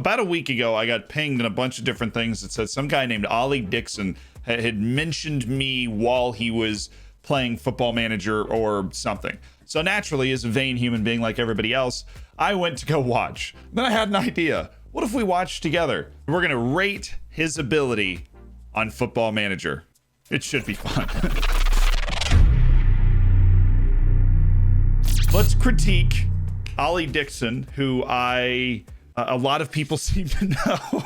About a week ago, I got pinged in a bunch of different things that said some guy named Ollie Dixon had mentioned me while he was playing Football Manager or something. So naturally, as a vain human being like everybody else, I went to go watch. Then I had an idea. What if we watch together? We're going to rate his ability on Football Manager. It should be fun. Let's critique Ollie Dixon, who a lot of people seem to know.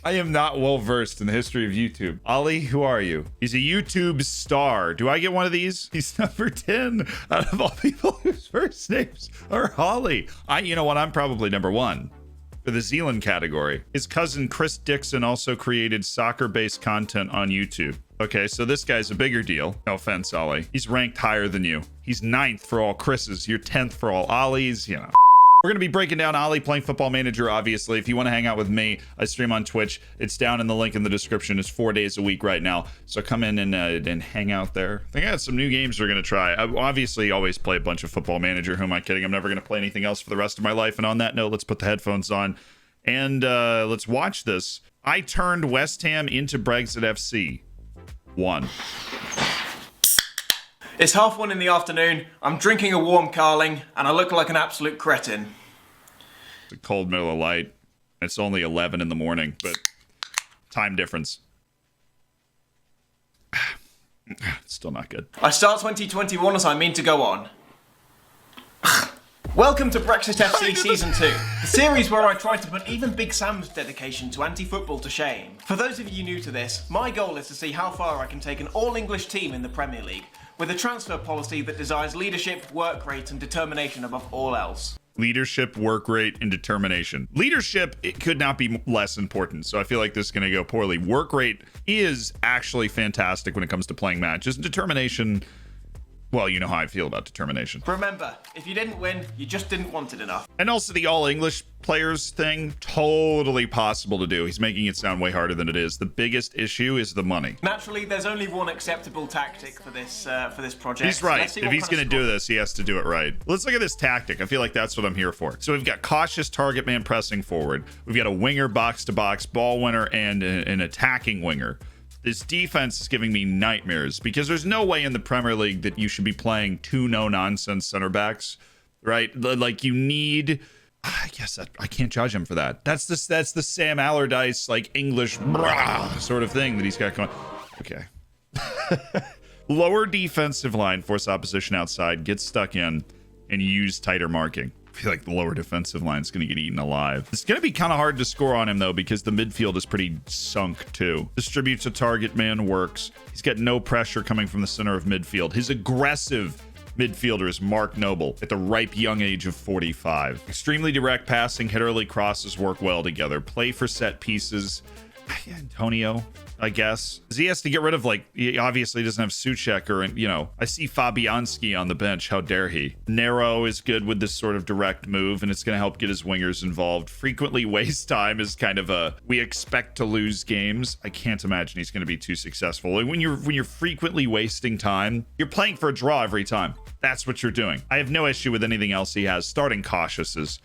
I am not well versed in the history of YouTube. Ollie, who are you? He's a YouTube star. Do I get one of these? He's number 10 out of all people whose first names are Ollie. You know what? I'm probably number 1 for the Zealand category. His cousin Chris Dixon also created soccer-based content on YouTube. Okay, so this guy's a bigger deal. No offense, Ollie. He's ranked higher than you. He's 9th for all Chris's. You're 10th for all Ollies, you know. We're going to be breaking down Ollie playing Football Manager, obviously. If you want to hang out with me, I stream on Twitch. It's down in the link in the description. It's 4 days a week right now. So come in and hang out there. I think I got some new games we're going to try. I obviously always play a bunch of Football Manager. Who am I kidding? I'm never going to play anything else for the rest of my life. And on that note, let's put the headphones on and let's watch this. I turned West Ham into Brexit FC. 1. It's 1:30 in the afternoon, I'm drinking a warm Carling, and I look like an absolute cretin. It's a cold middle of light. It's only 11 in the morning, but time difference. Still not good. I start 2021 as I mean to go on. Welcome to Brexit FC Season 2, the series where I try to put even Big Sam's dedication to anti-football to shame. For those of you new to this, my goal is to see how far I can take an all-English team in the Premier League, with a transfer policy that desires leadership, work rate, and determination above all else. Leadership, work rate, and determination. Leadership, it could not be less important, so I feel like this is going to go poorly. Work rate is actually fantastic when it comes to playing matches. Determination, well, you know how I feel about determination. Remember, if you didn't win, you just didn't want it enough. And also the all-English players thing, totally possible to do. He's making it sound way harder than it is. The biggest issue is the money. Naturally, there's only one acceptable tactic for this project. He's right. If he's going to do this, he has to do it right. Let's look at this tactic. I feel like that's what I'm here for. So we've got cautious target man pressing forward. We've got a winger box-to-box ball winner and an attacking winger. This defense is giving me nightmares because there's no way in the Premier League that you should be playing 2 no-nonsense center backs, right? Like you need... I guess I can't judge him for that. That's the Sam Allardyce, like, English sort of thing that he's got going. Okay. Lower defensive line, force opposition outside, get stuck in, and use tighter marking. I feel like the lower defensive line is going to get eaten alive. It's going to be kind of hard to score on him, though, because the midfield is pretty sunk, too. Distributes a target man, works. He's got no pressure coming from the center of midfield. His aggressive midfielder is Mark Noble at the ripe young age of 45. Extremely direct passing, hit early crosses work well together. Play for set pieces. Antonio, I guess. He has to get rid of, like, he obviously doesn't have Suchek or, you know, I see Fabianski on the bench. How dare he? Narrow is good with this sort of direct move, and it's going to help get his wingers involved. Frequently waste time is kind of a, we expect to lose games. I can't imagine he's going to be too successful. Like when you're frequently wasting time, you're playing for a draw every time. That's what you're doing. I have no issue with anything else he has. Starting cautious is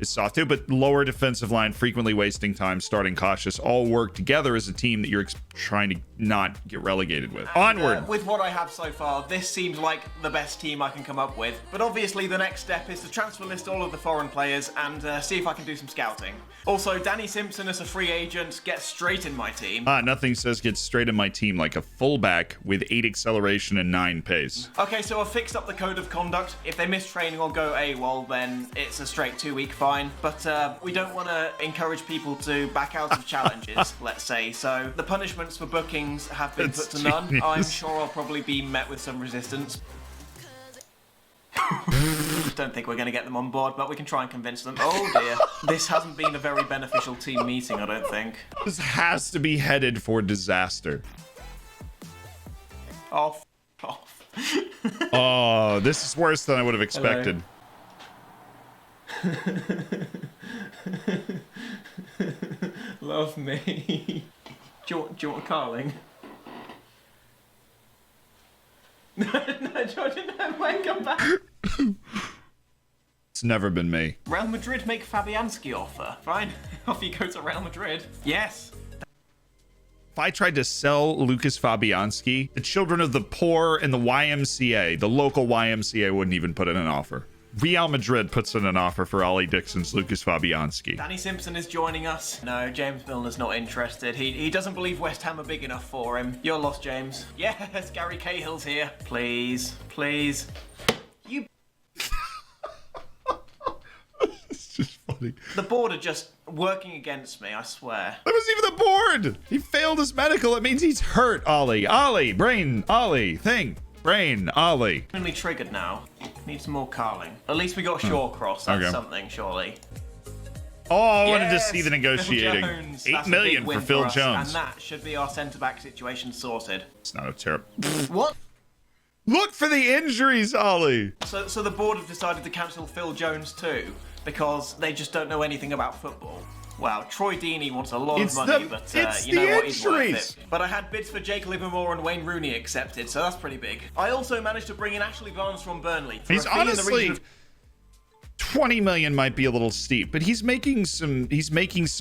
soft too, but lower defensive line, frequently wasting time, starting cautious, all work together as a team that you're trying to not get relegated with. Onward. With what I have so far, this seems like the best team I can come up with. But obviously the next step is to transfer list all of the foreign players and see if I can do some scouting. Also, Danny Simpson as a free agent gets straight in my team. Nothing says get straight in my team like a fullback with 8 acceleration and 9 pace. Okay, so I've fixed up the code of conduct. If they miss training or go AWOL, then it's a straight 2-week fine. But we don't want to encourage people to back out of challenges, let's say. So the punishments for bookings have been put to none. I'm sure I'll probably be met with some resistance. Don't think we're going to get them on board, but we can try and convince them. Oh dear. This hasn't been a very beneficial team meeting, I don't think. This has to be headed for disaster. Oh, Oh, this is worse than I would have expected. Love me. Do you want Carling? No, George, no, wait, come back. It's It's never been me. Real Madrid make Fabianski offer. Fine, off you go to Real Madrid. Yes. If I tried to sell Lucas Fabianski, the children of the poor and the YMCA, the local YMCA, wouldn't even put in an offer. Real Madrid puts in an offer for Ollie Dixon's Lucas Fabianski. Danny Simpson is joining us. No, James Milner's not interested. He doesn't believe West Ham are big enough for him. You're lost, James. Yes, Gary Cahill's here. Please, please. You... It's just funny. The board are just working against me, I swear. That wasn't even the board! He failed his medical. It means he's hurt, Ollie. Ollie, brain, Ollie, thing. Brain, Ollie. Only triggered now. Need some more carling. At least we got Shawcross. That's Okay. something, surely. Oh, I wanted to Yes! see the negotiating. Phil Jones. $8 That's a million big win for Phil us, Jones. And that should be our centre-back situation sorted. It's not a terrible. What? Look for the injuries, Ollie. So the board have decided to cancel Phil Jones too, because they just don't know anything about football. Wow, Troy Deeney wants a lot of money, but you know what, he's worth it. But I had bids for Jake Livermore and Wayne Rooney accepted, so that's pretty big. I also managed to bring in Ashley Barnes from Burnley. He's honestly 20 million might be a little steep, but he's making some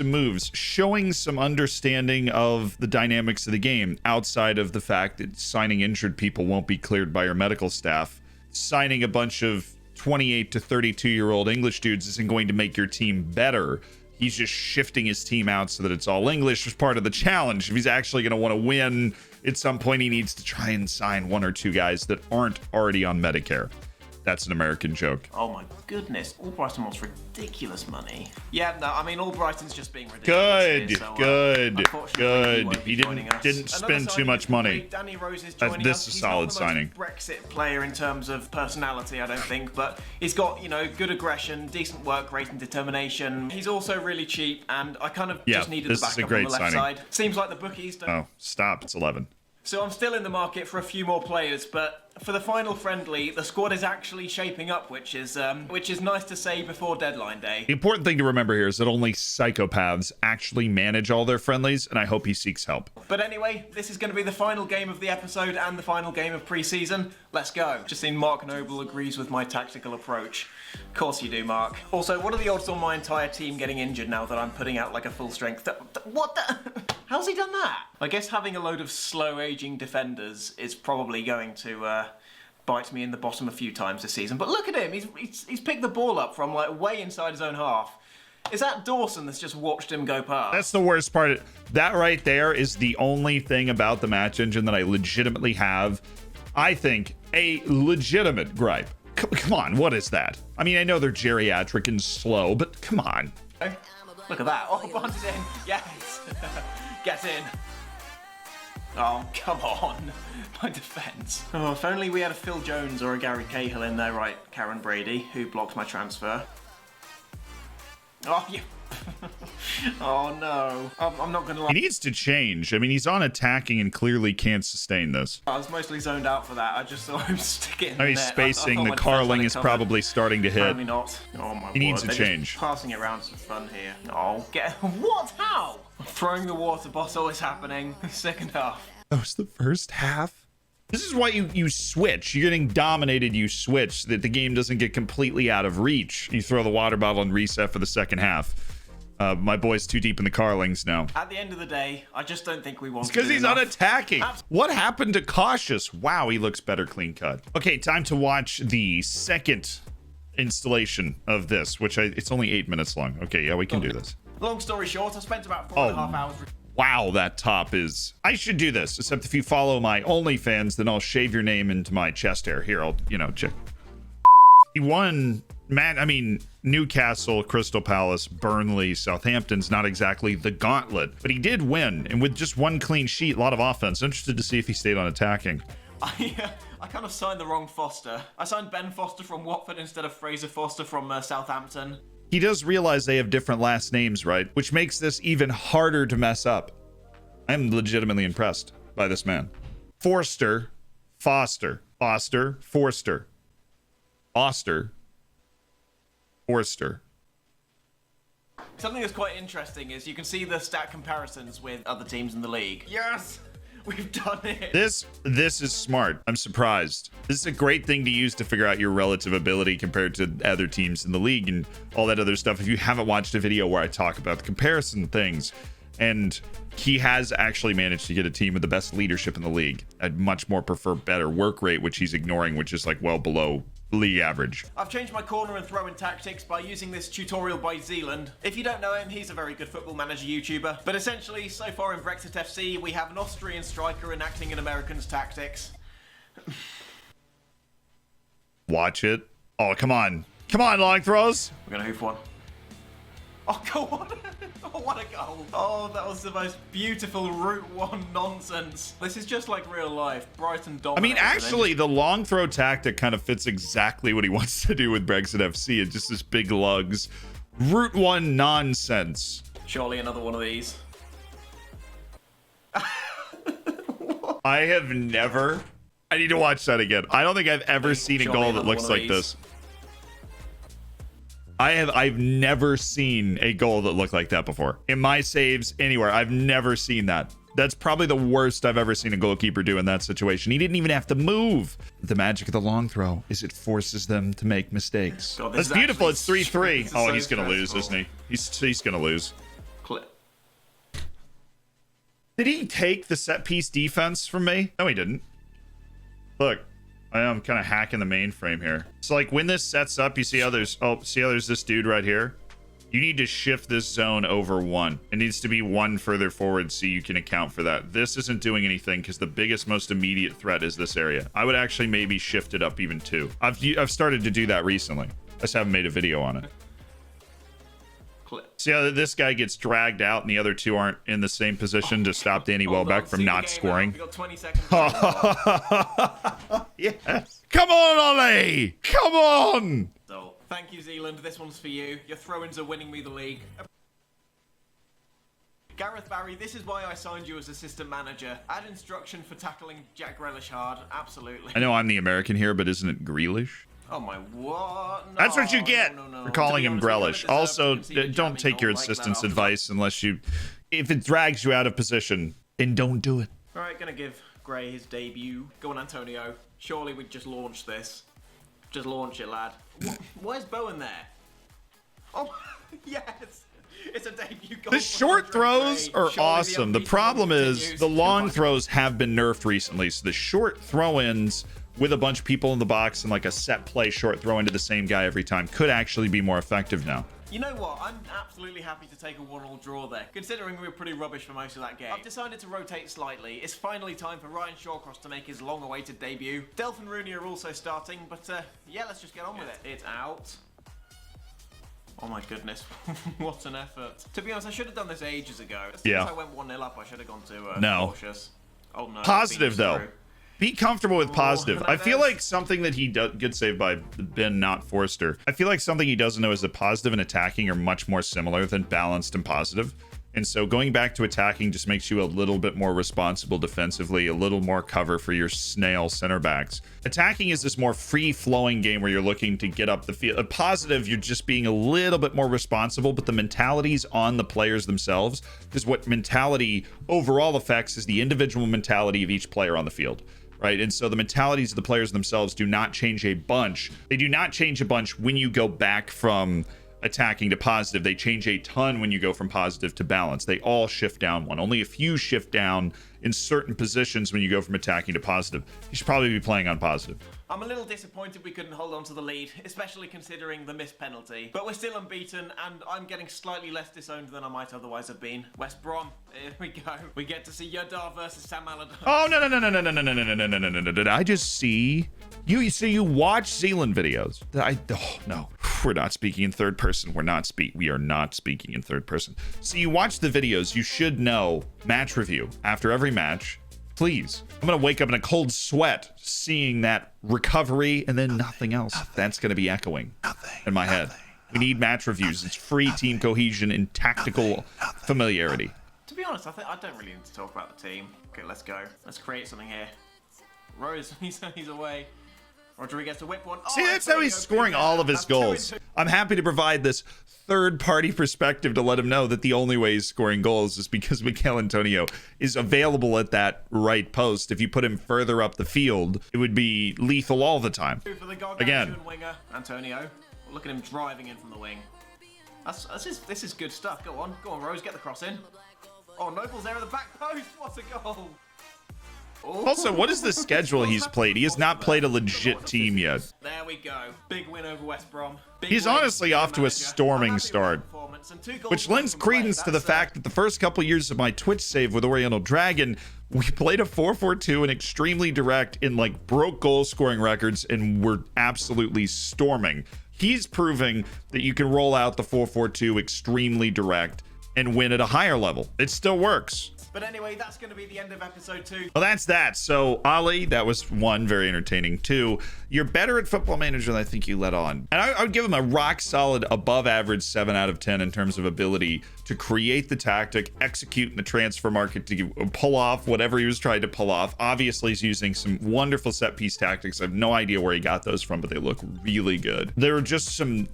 moves, showing some understanding of the dynamics of the game outside of the fact that signing injured people won't be cleared by your medical staff. Signing a bunch of 28 to 32-year-old English dudes isn't going to make your team better. He's just shifting his team out so that it's all English as part of the challenge. If he's actually going to want to win, at some point he needs to try and sign one or two guys that aren't already on Medicare. That's an American joke. Oh my goodness, Albrighton wants ridiculous money. Yeah, no, I mean Albrighton's just being ridiculous. Good. He didn't spend too much money. Danny Rose is joining This us. is a He's solid not the signing. most Brexit player in terms of personality, I don't think, but he's got, you know, good aggression, decent work rate and determination. He's also really cheap, and I kind of just needed the backup on the left side. Seems like the bookies don't... Oh, stop. It's 11. So I'm still in the market for a few more players, but for the final friendly, the squad is actually shaping up, which is nice to say before deadline day. The important thing to remember here is that only psychopaths actually manage all their friendlies, and I hope he seeks help. But anyway, this is going to be the final game of the episode and the final game of pre-season. Let's go. Just seen Mark Noble agrees with my tactical approach. Of course you do, Mark. Also, what are the odds on my entire team getting injured now that I'm putting out like a full strength? What the? How's he done that? I guess having a load of slow-aging defenders is probably going to bite me in the bottom a few times this season. But look at him. He's picked the ball up from like way inside his own half. Is that Dawson that's just watched him go past? That's the worst part. That right there is the only thing about the match engine that I legitimately have, I think, a legitimate gripe. Come on, what is that? I mean, I know they're geriatric and slow, but come on. Look at that. Oh, Barnes is in. Yes. Get in. Oh, come on. My defence. Oh, if only we had a Phil Jones or a Gary Cahill in there, right? Karen Brady, who blocked my transfer. Oh, yeah. Oh, no. I'm not going to lie. He needs to change. I mean, he's on attacking and clearly can't sustain this. I was mostly zoned out for that. I just saw him stick it in I mean, there. spacing, the carling is probably starting to hit. Apparently not. Oh, my word. He needs to They're change. just passing it around some fun here. Oh, what? How? Throwing the water bottle is happening. Second half. That was the first half. This is why you switch. You're getting dominated, you switch, so that the game doesn't get completely out of reach. You throw the water bottle and reset for the second half. My boy's too deep in the carlings now. At the end of the day, I just don't think we want to It's because he's enough. unattacking. What happened to Cautious? Wow, he looks better clean cut. Okay, time to watch the second installation of this, which it's only 8 minutes long. Okay, yeah, we can do this. Long story short, I spent about 4.5 hours. Wow, that top is... I should do this, except if you follow my OnlyFans, then I'll shave your name into my chest hair. Here, I'll, check. He won, Newcastle, Crystal Palace, Burnley, Southampton's not exactly the gauntlet, but he did win, and with just one clean sheet, a lot of offense. Interested to see if he stayed on attacking. I kind of signed the wrong Foster. I signed Ben Foster from Watford instead of Fraser Foster from Southampton. He does realize they have different last names, right? Which makes this even harder to mess up. I'm legitimately impressed by this man. Forster, Foster, Forster, Forster, Forster. Something that's quite interesting is you can see the stat comparisons with other teams in the league. Yes! We've done it. This is smart. I'm surprised. This is a great thing to use to figure out your relative ability compared to other teams in the league and all that other stuff. If you haven't watched a video where I talk about the comparison things, and he has actually managed to get a team with the best leadership in the league. I'd much more prefer better work rate, which he's ignoring, which is like well below league average. I've changed my corner and throw-in tactics by using this tutorial by Zealand. If you don't know him, he's a very good football manager YouTuber. But essentially, so far in Brexit FC, we have an Austrian striker enacting an American's tactics. Watch it. Oh, come on. Come on, long throws. We're gonna hoof one. Oh, go on. Oh, what a goal. Oh, that was the most beautiful Route 1 nonsense. This is just like real life. Brighton dominated. I mean, actually, the long throw tactic kind of fits exactly what he wants to do with Brexit FC. It's just this big lugs. Route 1 nonsense. Surely another one of these. I have never... I need to watch that again. I don't think I've ever seen a goal that looks like this. I've never seen a goal that looked like that before. In my saves, anywhere, I've never seen that. That's probably the worst I've ever seen a goalkeeper do in that situation. He didn't even have to move. The magic of the long throw is it forces them to make mistakes. God, that's beautiful. It's 3-3. Oh, so he's going to lose, isn't he? He's going to lose. Clip. Did he take the set piece defense from me? No, he didn't. Look. I am kind of hacking the mainframe here. So like when this sets up, you see how there's, see how there's this dude right here? You need to shift this zone over 1. It needs to be 1 further forward so you can account for that. This isn't doing anything because the biggest, most immediate threat is this area. I would actually maybe shift it up even 2. I've started to do that recently. I just haven't made a video on it. See how this guy gets dragged out and the other 2 aren't in the same position to stop Danny Welbeck from not scoring. We've got 20 seconds. Yes. Come on, Ollie! Come on! So, thank you, Zealand. This one's for you. Your throw-ins are winning me the league. Gareth Barry, this is why I signed you as assistant manager. Add instruction for tackling Jack Grealish hard. Absolutely. I know I'm the American here, but isn't it Grealish? Oh my, what? No, that's what you get for calling him honest, Grealish. Also, don't take your assistant's advice unless you... If it drags you out of position, then don't do it. Alright, gonna give Gray his debut. Go on, Antonio. Surely we'd just launch this. Just launch it, lad. Where's Bowen there? Oh, yes! It's a debut goal. The short throws are awesome. The problem is the long throws have been nerfed recently, so the short throw-ins with a bunch of people in the box and like a set play short throw into the same guy every time could actually be more effective now. You know what? I'm absolutely happy to take a 1-1 draw there, considering we were pretty rubbish for most of that game. I've decided to rotate slightly. It's finally time for Ryan Shawcross to make his long-awaited debut. Delph and Rooney are also starting, but yeah, let's just get on with it. It's out. Oh my goodness, what an effort. To be honest, I should have done this ages ago. As soon as I went 1-0 up, I should have gone to cautious. Oh no. Positive though. Be comfortable with positive. I feel like something that he gets saved by Ben, not Forster. I feel like something he doesn't know is that positive and attacking are much more similar than balanced and positive. And so going back to attacking just makes you a little bit more responsible defensively, a little more cover for your snail center backs. Attacking is this more free-flowing game where you're looking to get up the field. Positive, you're just being a little bit more responsible, but the mentality's on the players themselves, because what mentality overall affects is the individual mentality of each player on the field. Right. And so the mentalities of the players themselves do not change a bunch. They do not change a bunch when you go back from attacking to positive. They change a ton when you go from positive to balance. They all shift down one. Only a few shift down in certain positions when you go from attacking to positive. You should probably be playing on positive. I'm a little disappointed we couldn't hold on to the lead, especially considering the missed penalty. But we're still unbeaten, and I'm getting slightly less disowned than I might otherwise have been. West Brom, here we go. We get to see Yadar versus Sam Allardyce. Oh, no. Did I just see... You watch Zealand videos. No. We're not speaking in third person. We are not speaking in third person. So you watch the videos. You should know match review after every match. Please. I'm going to wake up in a cold sweat seeing that recovery and then nothing else. That's going to be echoing in my head. We need match reviews. It's free team cohesion and tactical familiarity. To be honest, I don't really need to talk about the team. Okay, let's go. Let's create something here. Rose, he's away. Rodriguez to whip one. See, that's how he's scoring all of his goals. I'm happy to provide this third-party perspective to let him know that the only way he's scoring goals is because Mikel Antonio is available at that right post. If you put him further up the field, it would be lethal all the time. Again, winger, Antonio. Look at him driving in from the wing. This is good stuff. Go on, Rose, get the cross in. Oh, Noble's there at the back post. What a goal! Also, what is the schedule he's played? He has not played a legit team yet. There we go. Big win over West Brom. He's honestly off to a storming start, which lends credence to the fact that the first couple years of my Twitch save with Oriental Dragon, we played a 4-4-2 and extremely direct and like broke goal scoring records and were absolutely storming. He's proving that you can roll out the 4-4-2 extremely direct and win at a higher level. It still works. But anyway, that's going to be the end of episode 2. Well, that's that. So, Ollie, that was 1, very entertaining. 2, you're better at Football Manager than I think you let on. And I would give him a rock solid above average 7 out of 10 in terms of ability to create the tactic, execute in the transfer market to pull off whatever he was trying to pull off. Obviously, he's using some wonderful set piece tactics. I have no idea where he got those from, but they look really good. There are just some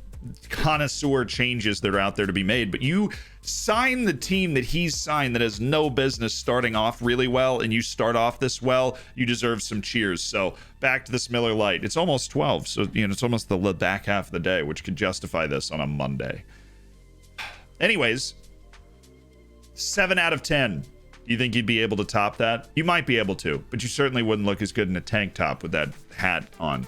connoisseur changes that are out there to be made, but you sign the team that he's signed that has no business starting off really well, and you start off this well, you deserve some cheers. So back to this Miller Lite. It's almost 12, so it's almost the back half of the day, which could justify this on a Monday. Anyways, 7 out of 10. Do you think you'd be able to top that? You might be able to, but you certainly wouldn't look as good in a tank top with that hat on.